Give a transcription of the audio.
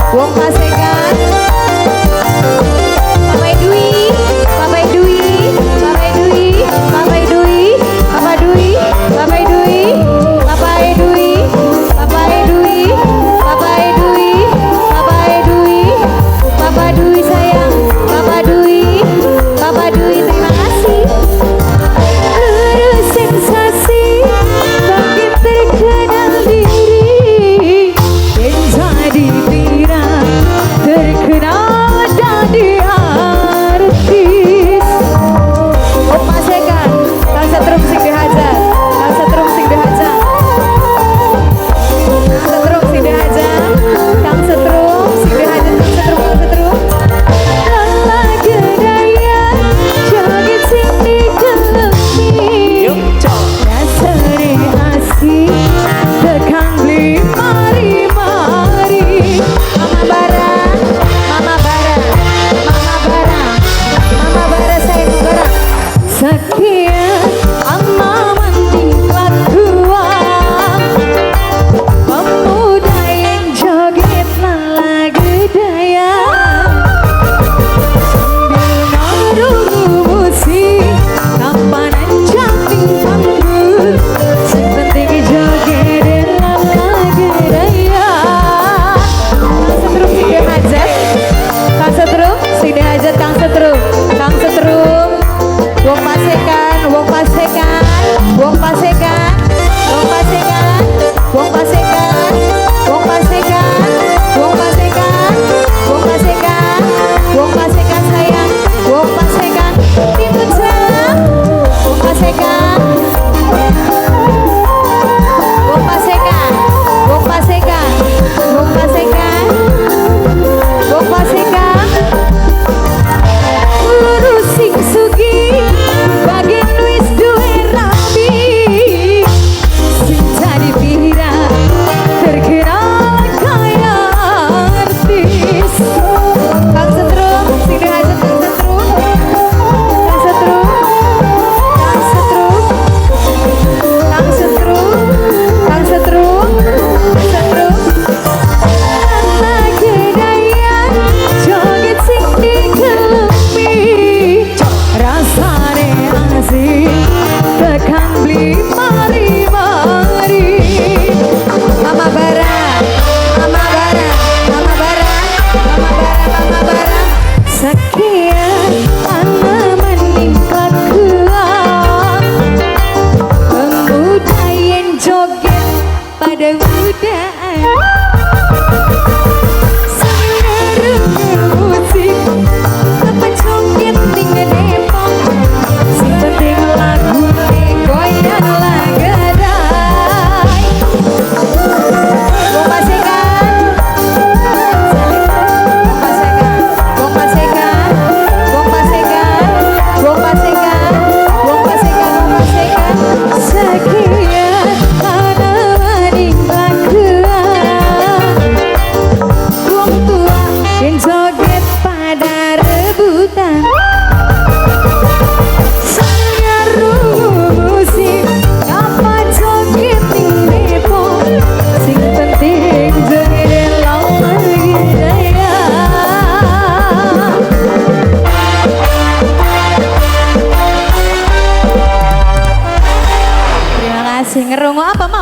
Wong Pasekan, Papa Dwi, Papa Dwi, Papa Dwi, Papa Dwi, Papa Dwi, Papa Dwi, Papa Dwi, Papa Dwi, Papa Dwi, Papa Dwi, Papa Dwi sayang, Papa Dwi, Papa Dwi terima kasih. Sensasi makin terkenal diri dan jadi viral terkenal jadi artis. Oh Pasekan, Kang Setrum sing dihajar, Kang Setrum sing dihajar, Kang Setrum sing dihajar, Kang Setrum sing dihajar, Kang Setrum, Kang Setrum. Lala gedaya joget sing digelemi. Rasane asik tekan beli mari-mari. Mama Bara, Mama Bara, Mama Bara, Mama Bara sayang Bara. Sekian ama mentingkat kuat pemuda yang joget lala gedaya sambil ngerungu musik kampanan cantik panggung sing penting joget lala gedaya. Kang Setrum sing dihajat, Kang Setrum, Kang Setrum, Wong Pasekan, Wong Pasekan, Wong Pasekan, Wong Pasekan, Wong Pasekan, Wong Pasekan, Wong Pasekan, Wong Pasekan, Wong Pasekan sayang, Wong Pasekan, timun sayang, Wong Pasekan, Wong Pasekan, Wong Pasekan, Wong Pasekan, Wong Pasekan, lurus sing sugi, bagian wis duwe rapi, sing jadi viral, terkenal kaya artis. Kang Setrum, sing dihajat Kang Setrum, Kang Setrum, Kang Setrum, Kang Setrum, Kang Setrum, Setrum. Lala gedaya joget sing digelemi. Rasane asik tekan beli mari-mari. Mama Bara, Mama Bara, Mama Bara, Mama Bara, Mama Bara. Sekian ana meningkat kuat pemuda yang joget pada mudaan sambil ngerungu musik apa joget tinggal nepong sing penting lagu goyang lagadai. Wong Pasekan, Wong Pasekan, Wong Pasekan, Wong Pasekan, Wong Pasekan, Wong Pasekan. Sekian ana meningkat kuat wong tua yang joget pada rebutan sambil ngerungu musik apa joget ning nepong sing penting joget lala gedaya. Terima kasih. Ngerungu apa Mak?